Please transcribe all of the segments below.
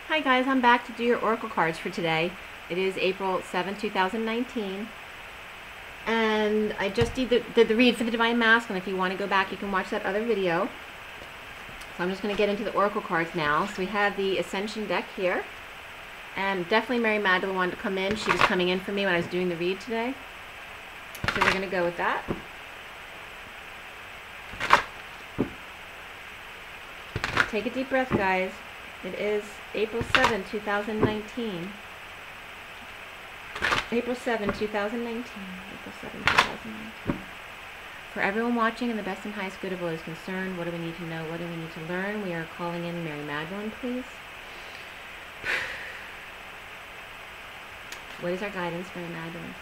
Hi guys, I'm back to do your oracle cards for today. It is April 7th, 2019. And I just did the read for the Divine Masculine. If you want to go back, you can watch that other video. So I'm just going to get into the oracle cards now. So we have the Ascension deck here. And definitely Mary Magdalene wanted to come in. She was coming in for me when I was doing the read today. So we're going to go with that. Take a deep breath, guys. It is April 7, 2019. April 7, 2019. April 7, 2019. For everyone watching and the best and highest good of all is concerned, what do we need to know? What do we need to learn? We are calling in Mary Magdalene, please. What is our guidance, Mary Magdalene,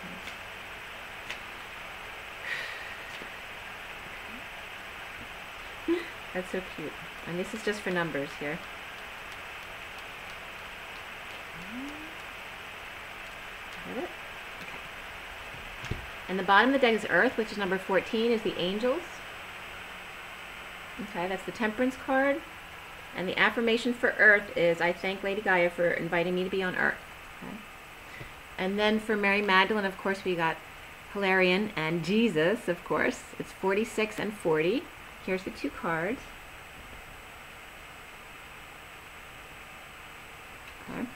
please? That's so cute. And this is just for numbers here. Got it? Okay. And the bottom of the deck is Earth, which is number 14, is the angels. Okay, that's the Temperance card. And the affirmation for Earth is, I thank Lady Gaia for inviting me to be on Earth. Okay. And then for Mary Magdalene, of course, we got Hilarion and Jesus, of course. It's 46 and 40. Here's the two cards. Okay.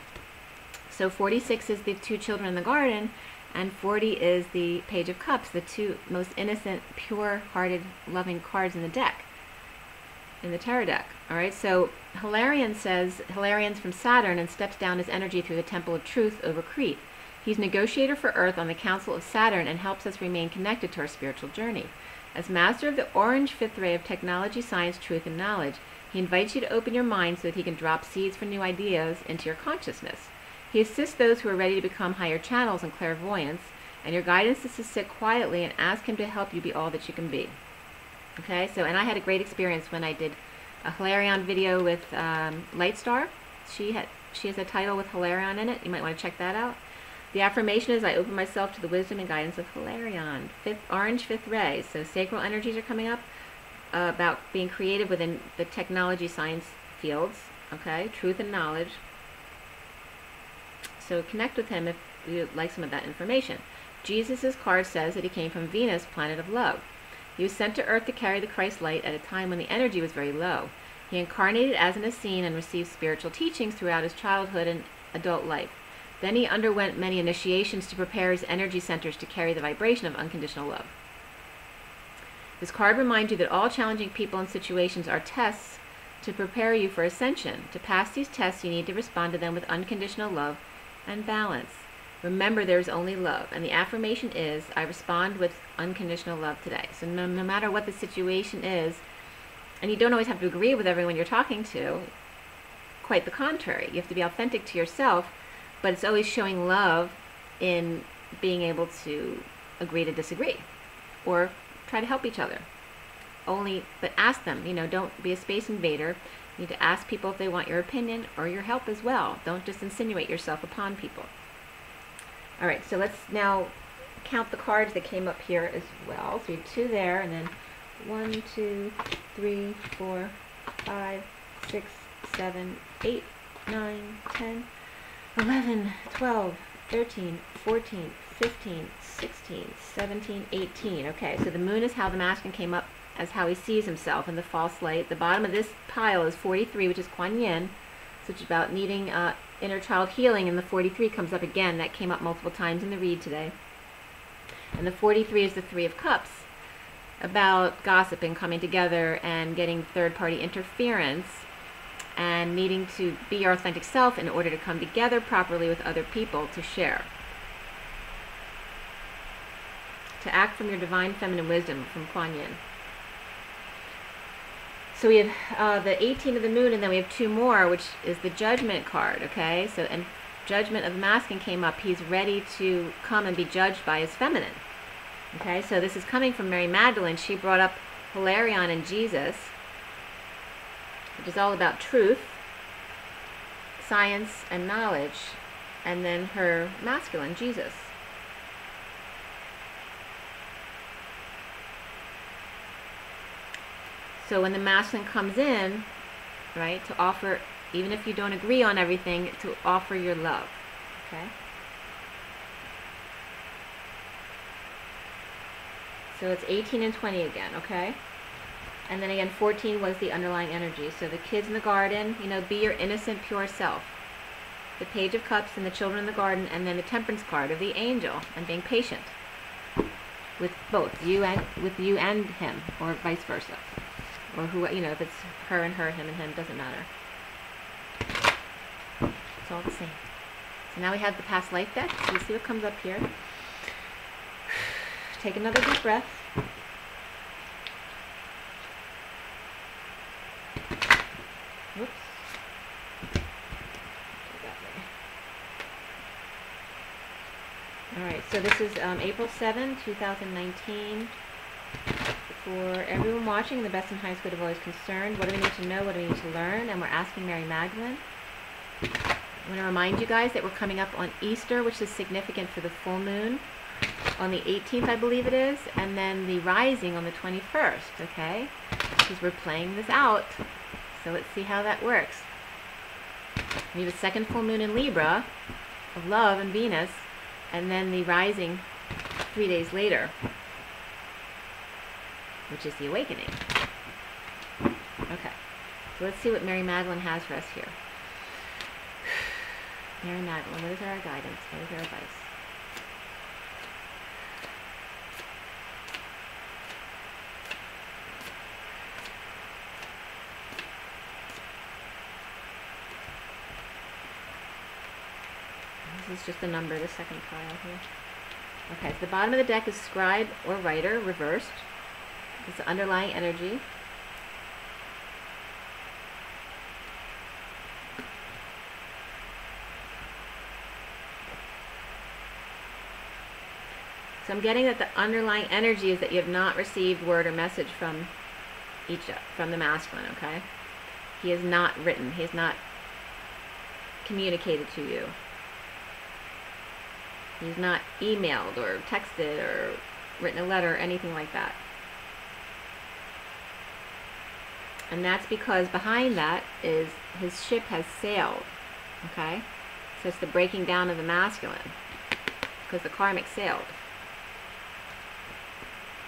So 46 is the two children in the garden, and 40 is the Page of Cups, the two most innocent, pure-hearted, loving cards in the deck, in the tarot deck. All right, so Hilarion says, Hilarion's from Saturn and steps down his energy through the Temple of Truth over Crete. He's negotiator for Earth on the Council of Saturn and helps us remain connected to our spiritual journey. As master of the orange fifth ray of technology, science, truth, and knowledge, he invites you to open your mind so that he can drop seeds for new ideas into your consciousness. He assists those who are ready to become higher channels and clairvoyance, and your guidance is to sit quietly and ask him to help you be all that you can be. Okay, so, and I had a great experience when I did a Hilarion video with Lightstar. She has a title with Hilarion in it. You might want to check that out. The affirmation is, I open myself to the wisdom and guidance of Hilarion. Orange fifth ray. So sacral energies are coming up about being creative within the technology science fields. Okay, truth and knowledge. So connect with him if you like some of that information. Jesus' card says that he came from Venus, planet of love. He was sent to Earth to carry the Christ light at a time when the energy was very low. He incarnated as an Essene and received spiritual teachings throughout his childhood and adult life. Then he underwent many initiations to prepare his energy centers to carry the vibration of unconditional love. This card reminds you that all challenging people and situations are tests to prepare you for ascension. To pass these tests, you need to respond to them with unconditional love and balance. Remember, there is only love. And the affirmation is, I respond with unconditional love today. So no matter what the situation is, and you don't always have to agree with everyone you're talking to, quite the contrary. You have to be authentic to yourself, but it's always showing love in being able to agree to disagree or try to help each other. But ask them, don't be a space invader. You need to ask people if they want your opinion or your help as well. Don't just insinuate yourself upon people. All right, so let's now count the cards that came up here as well. So we have two there, and then 1, 2, 3, 4, 5, 6, 7, 8, 9, 10, 11, 12, 13, 14, 15, 16, 17, 18. Okay, so the moon is how the masculine came up as how he sees himself in the false light. The bottom of this pile is 43, which is Kuan Yin, which is about needing inner child healing, and the 43 comes up again. That came up multiple times in the read today. And the 43 is the Three of Cups, about gossiping, coming together, and getting third-party interference, and needing to be your authentic self in order to come together properly with other people to share. To act from your divine feminine wisdom from Kuan Yin. So we have the 18 of the moon, and then we have two more, which is the Judgment card, okay? So, and Judgment of the masculine came up. He's ready to come and be judged by his feminine. Okay, so this is coming from Mary Magdalene. She brought up Hilarion and Jesus, which is all about truth, science, and knowledge, and then her masculine, Jesus. So when the masculine comes in, right, to offer even if you don't agree on everything, to offer your love. Okay? So it's 18 and 20 again, okay? And then again, 14 was the underlying energy. So the kids in the garden, you know, be your innocent, pure self. The Page of Cups and the children in the garden, and then the Temperance card of the angel, and being patient with both you and him, or vice versa, or who, you know, if it's her and her, him and him, doesn't matter. It's all the same. So now we have the past life deck. So let's see what comes up here. Take another deep breath. Whoops. Alright, so this is April 7, 2019. For everyone watching, the best and highest good of always concerned. What do we need to know? What do we need to learn? And we're asking Mary Magdalene. I want to remind you guys that we're coming up on Easter, which is significant for the full moon, on the 18th, I believe it is, and then the rising on the 21st, okay? Because we're playing this out. So let's see how that works. We have a second full moon in Libra of love and Venus, and then the rising 3 days later, which is the awakening. Okay, so let's see what Mary Magdalene has for us here. Mary Magdalene, what is our guidance? What is our advice? This is just a number, the second pile here. Okay, so the bottom of the deck is scribe or writer, reversed. It's the underlying energy. So I'm getting that the underlying energy is that you have not received word or message from the masculine, okay? He has not written, he has not communicated to you. He's not emailed or texted or written a letter or anything like that. And that's because behind that is his ship has sailed, okay? So it's the breaking down of the masculine, because the karmic sailed,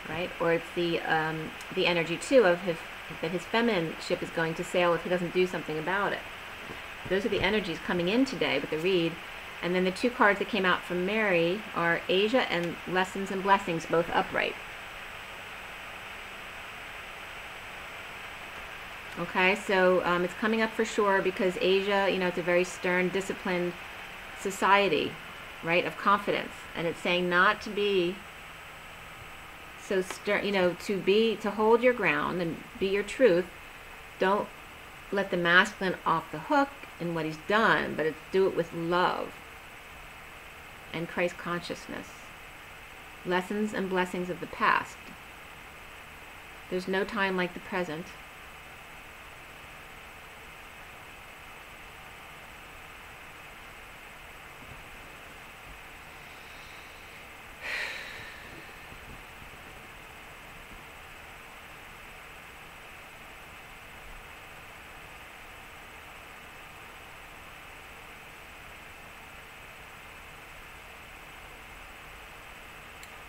right? Or it's the energy too of that his feminine ship is going to sail if he doesn't do something about it. Those are the energies coming in today with the read. And then the two cards that came out from Mary are Asia and Lessons and Blessings, both upright. Okay, so it's coming up for sure because Asia, you know, it's a very stern, disciplined society, right, of confidence. And it's saying not to be so stern, you know, to hold your ground and be your truth. Don't let the masculine off the hook in what he's done, but it's do it with love and Christ consciousness. Lessons and blessings of the past. There's no time like the present.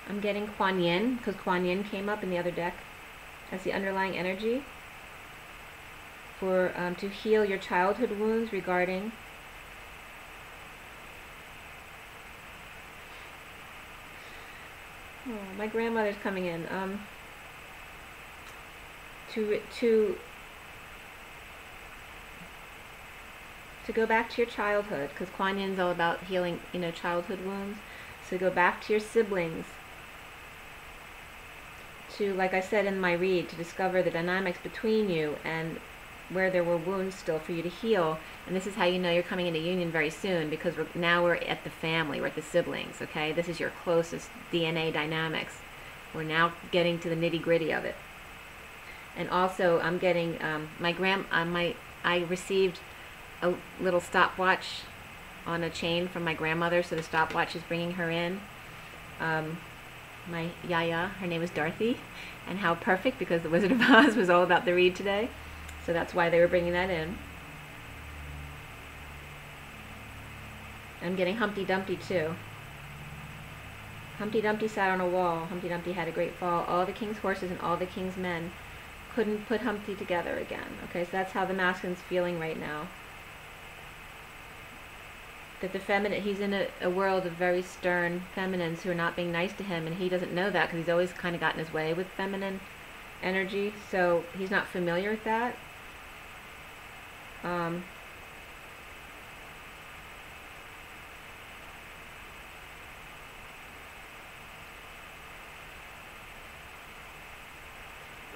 I'm getting Kuan Yin, because Kuan Yin came up in the other deck as the underlying energy for to heal your childhood wounds regarding my grandmother's coming in to go back to your childhood, because Kuan Yin's all about healing, you know, childhood wounds. So go back to your siblings, to, like I said in my read, to discover the dynamics between you and where there were wounds still for you to heal. And this is how you know you're coming into union very soon, because now we're at the family, we're at the siblings, okay? This is your closest DNA dynamics. We're now getting to the nitty-gritty of it. And also, I'm getting, I received a little stopwatch on a chain from my grandmother, so the stopwatch is bringing her in. My Yaya, her name is Dorothy, and how perfect, because the Wizard of Oz was all about the read today, so that's why they were bringing that in. I'm getting Humpty Dumpty too. Humpty Dumpty sat on a wall. Humpty Dumpty had a great fall. All the king's horses and all the king's men couldn't put Humpty together again. Okay, so that's how the masculine's feeling right now. That the feminine, he's in a world of very stern feminines who are not being nice to him, and he doesn't know that because he's always kind of gotten his way with feminine energy, so he's not familiar with that.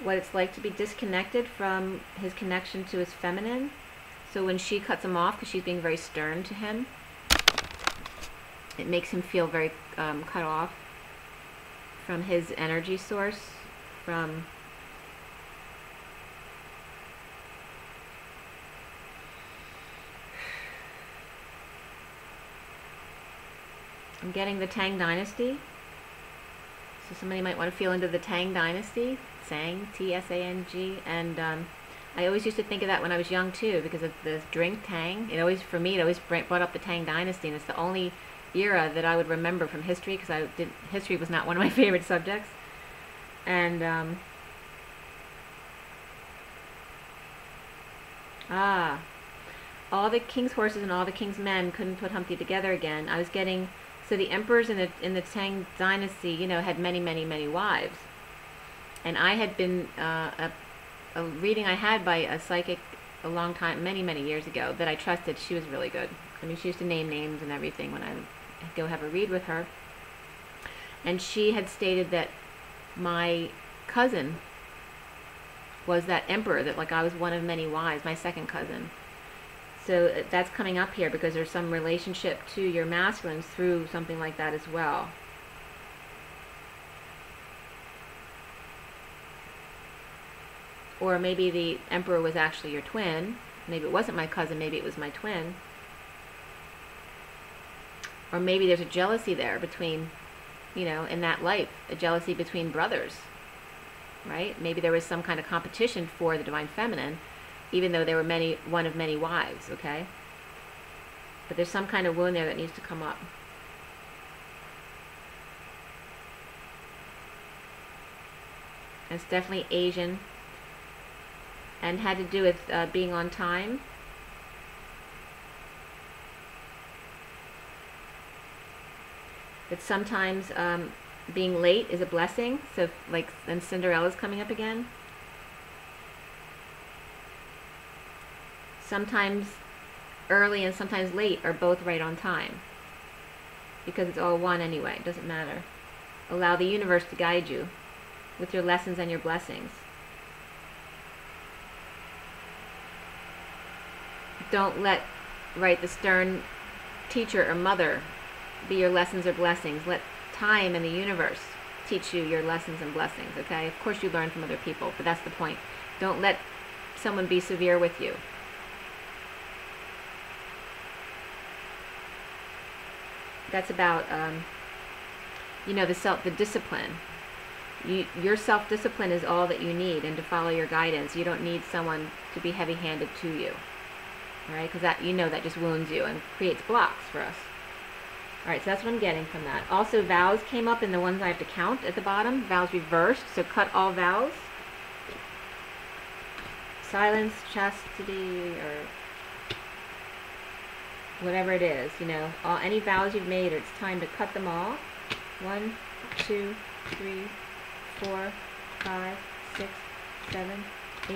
What it's like to be disconnected from his connection to his feminine. So when she cuts him off because she's being very stern to him, it makes him feel very cut off from his energy source, from I'm getting the Tang Dynasty. So somebody might want to feel into the Tang Dynasty. Sang, T-S-A-N-G. And I always used to think of that when I was young too, because of the drink Tang. It always, for me, it always brought up the Tang Dynasty, and it's the only era that I would remember from history, because history was not one of my favorite subjects. And all the king's horses and all the king's men couldn't put Humpty together again. I was getting, so the emperors in the Tang Dynasty, you know, had many, many, many wives. And I had been, a reading I had by a psychic a long time, many, many years ago, that I trusted. She was really good. I mean, she used to name names and everything when I would go have a read with her. And she had stated that my cousin was that emperor, that like I was one of many wives, my second cousin. So that's coming up here because there's some relationship to your masculines through something like that as well. Or maybe the emperor was actually your twin. Maybe it wasn't my cousin, maybe it was my twin. Or maybe there's a jealousy there between, you know, in that life, a jealousy between brothers, right? Maybe there was some kind of competition for the divine feminine, even though there were one of many wives, okay? But there's some kind of wound there that needs to come up. And it's definitely Asian, and had to do with being on time. That sometimes being late is a blessing. So like, then Cinderella's coming up again. Sometimes early and sometimes late are both right on time, because it's all one anyway. It doesn't matter. Allow the universe to guide you with your lessons and your blessings. Don't let, the stern teacher or mother be your lessons or blessings. Let time and the universe teach you your lessons and blessings, okay? Of course you learn from other people, but that's the point. Don't let someone be severe with you. That's about, you know, the discipline. Your self-discipline is all that you need, and to follow your guidance. You don't need someone to be heavy-handed to you. All right, because that, you know, that just wounds you and creates blocks for us. All right, so that's what I'm getting from that. Also, vows came up in the ones I have to count at the bottom. Vows reversed, so cut all vows. Silence, chastity, or whatever it is, you know. Any vows you've made, it's time to cut them all. 1, 2, 3, 4, 5, 6, 7, 8,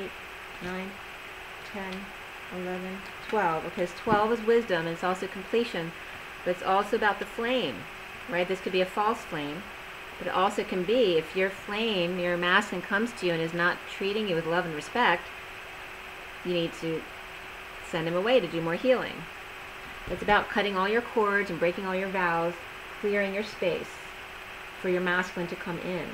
9, 10, 11, 12. Okay, so 12 is wisdom, and it's also completion, but it's also about the flame, right? This could be a false flame, but it also can be, if your flame, your masculine, comes to you and is not treating you with love and respect, you need to send him away to do more healing. It's about cutting all your cords and breaking all your vows, clearing your space for your masculine to come in.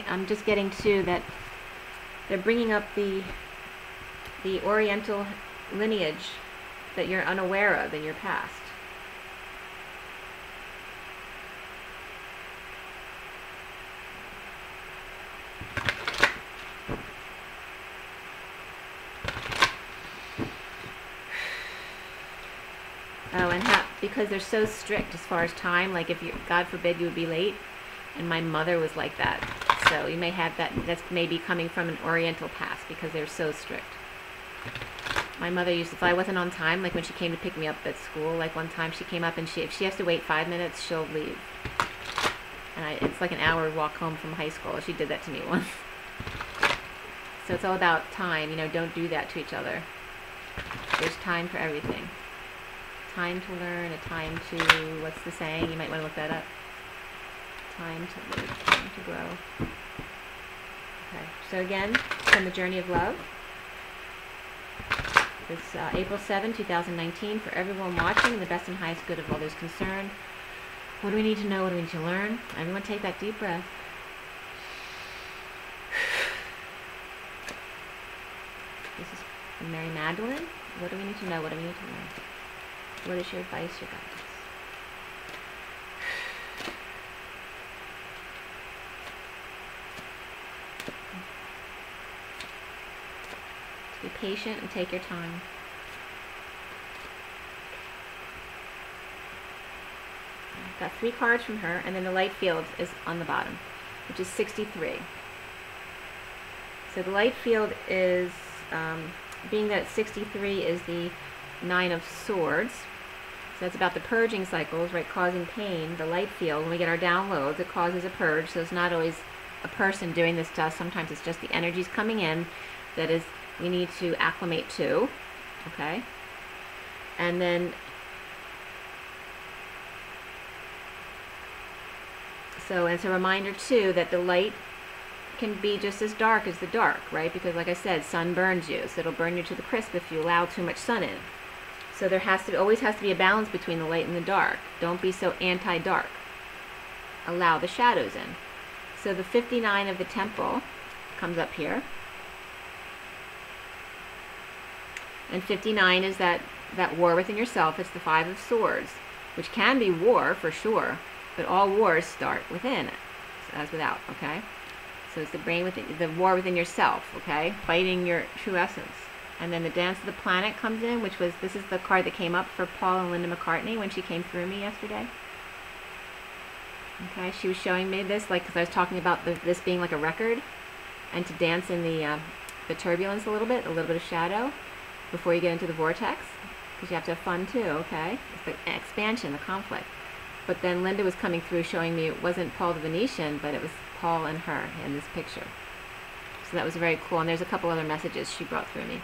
I'm just getting to that they're bringing up the Oriental lineage that you're unaware of in your past. Oh, and because they're so strict as far as time, like if you, God forbid, you would be late, and my mother was like that. So you may have that, that's maybe coming from an Oriental past, because they're so strict. My mother used to, if I wasn't on time, like when she came to pick me up at school, like one time she came up and if she has to wait 5 minutes, she'll leave. And it's like an hour walk home from high school. She did that to me once. So it's all about time, don't do that to each other. There's time for everything. Time to learn, a time to, what's the saying? You might want to look that up. Time to live, time to grow. Okay, so again, from the Journey of Love. It's April 7, 2019, for everyone watching, in the best and highest good of all those concerned. What do we need to know? What do we need to learn? Everyone take that deep breath. This is from Mary Magdalene. What do we need to know? What do we need to learn? What is your advice, your guidance? Be patient and take your time. I've got 3 cards from her, and then the light field is on the bottom, which is 63. So the light field is, being that 63 is the 9 of Swords, so that's about the purging cycles, right, causing pain. The light field, when we get our downloads, it causes a purge, so it's not always a person doing this to us. Sometimes it's just the energies coming in that is we need to acclimate to, okay? And then, so it's a reminder too that the light can be just as dark as the dark, right? Because like I said, sun burns you, so it'll burn you to the crisp if you allow too much sun in. So there always has to be a balance between the light and the dark. Don't be so anti-dark. Allow the shadows in. So the 59 of the Temple comes up here. And 59 is that war within yourself. It's the 5 of Swords, which can be war for sure, but all wars start within as without, okay? So it's the brain within, the war within yourself, okay? Fighting your true essence. And then the Dance of the Planet comes in, which was, this is the card that came up for Paul and Linda McCartney when she came through me yesterday. Okay, she was showing me this, like, because I was talking about this being like a record, and to dance in the turbulence a little bit of shadow, before you get into the vortex, because you have to have fun too, okay? It's the expansion, the conflict. But then Linda was coming through showing me it wasn't Paul the Venetian, but it was Paul and her in this picture. So that was very cool, and there's a couple other messages she brought through me.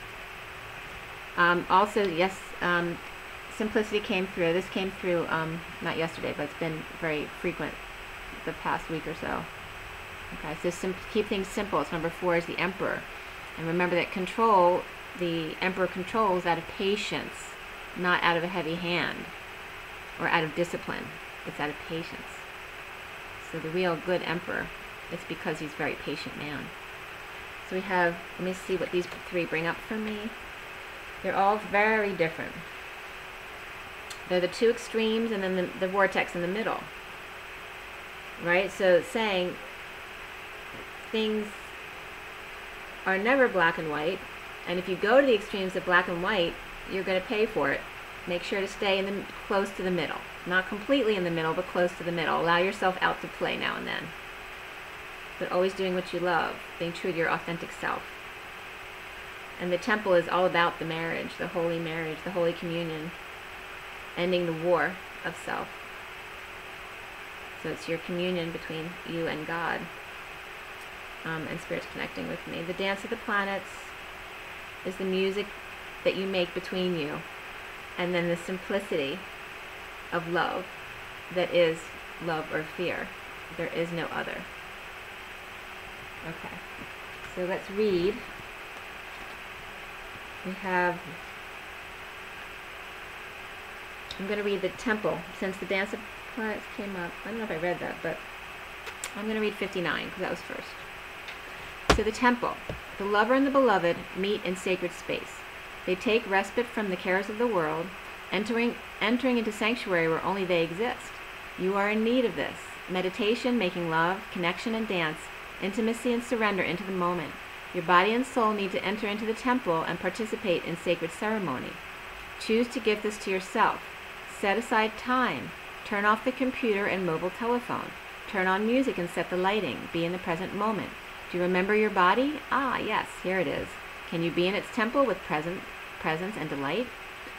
Also, yes, Simplicity came through. This came through, not yesterday, but it's been very frequent the past week or so. Okay, so keep things simple. It's number 4 is the Emperor. And remember that control, the Emperor controls out of patience, not out of a heavy hand or out of discipline. It's out of patience. So the real good Emperor, it's because he's a very patient man. So we have, let me see what these 3 bring up for me. They're all very different. They're the 2 extremes and then the vortex in the middle. Right? So it's saying things are never black and white. And if you go to the extremes of black and white, you're going to pay for it. Make sure to stay close to the middle. Not completely in the middle, but close to the middle. Allow yourself out to play now and then. But always doing what you love, being true to your authentic self. And the Temple is all about the marriage, the holy communion, ending the war of self. So it's your communion between you and God, and Spirit's connecting with me. The Dance of the Planets is the music that you make between you, and then the simplicity of love that is love or fear. There is no other. Okay, so let's read. We have, I'm going to read the Temple, since the Dance of Planets came up. I don't know if I read that, but I'm going to read 59, because that was first. So the Temple. The lover and the beloved meet in sacred space. They take respite from the cares of the world, entering into sanctuary where only they exist. You are in need of this. Meditation, making love, connection and dance, intimacy and surrender into the moment. Your body and soul need to enter into the temple and participate in sacred ceremony. Choose to give this to yourself. Set aside time. Turn off the computer and mobile telephone. Turn on music and set the lighting. Be in the present moment. Do you remember your body? Ah, yes, here it is. Can you be in its temple with presence and delight?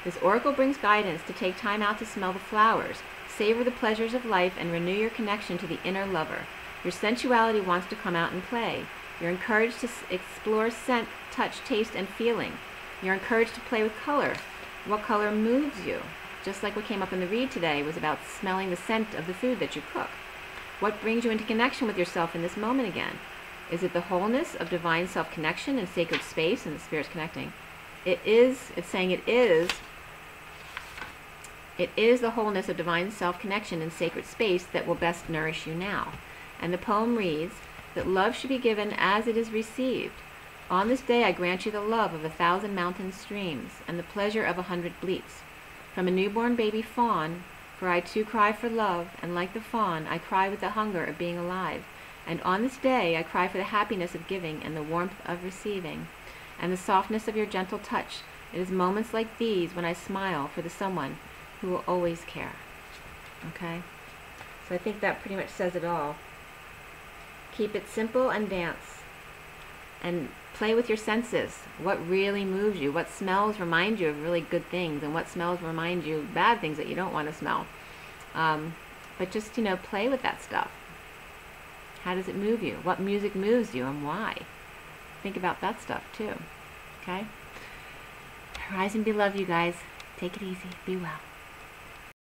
This oracle brings guidance to take time out to smell the flowers, savor the pleasures of life, and renew your connection to the inner lover. Your sensuality wants to come out and play. You're encouraged to explore scent, touch, taste, and feeling. You're encouraged to play with color. What color moves you? Just like what came up in the read today was about smelling the scent of the food that you cook. What brings you into connection with yourself in this moment again? Is it the wholeness of divine self-connection and sacred space and the spirits connecting? It's saying it is the wholeness of divine self-connection and sacred space that will best nourish you now. And the poem reads that love should be given as it is received. On this day I grant you the love of 1,000 mountain streams and the pleasure of 100 bleats. From a newborn baby fawn, for I too cry for love, and like the fawn I cry with the hunger of being alive. And on this day I cry for the happiness of giving and the warmth of receiving, and the softness of your gentle touch. It is moments like these when I smile for the someone who will always care. Okay? So I think that pretty much says it all. Keep it simple and dance. And play with your senses. What really moves you? What smells remind you of really good things? And what smells remind you of bad things that you don't want to smell? But just, play with that stuff. How does it move you? What music moves you and why? Think about that stuff too. Okay? Rise and be loved, you guys. Take it easy. Be well.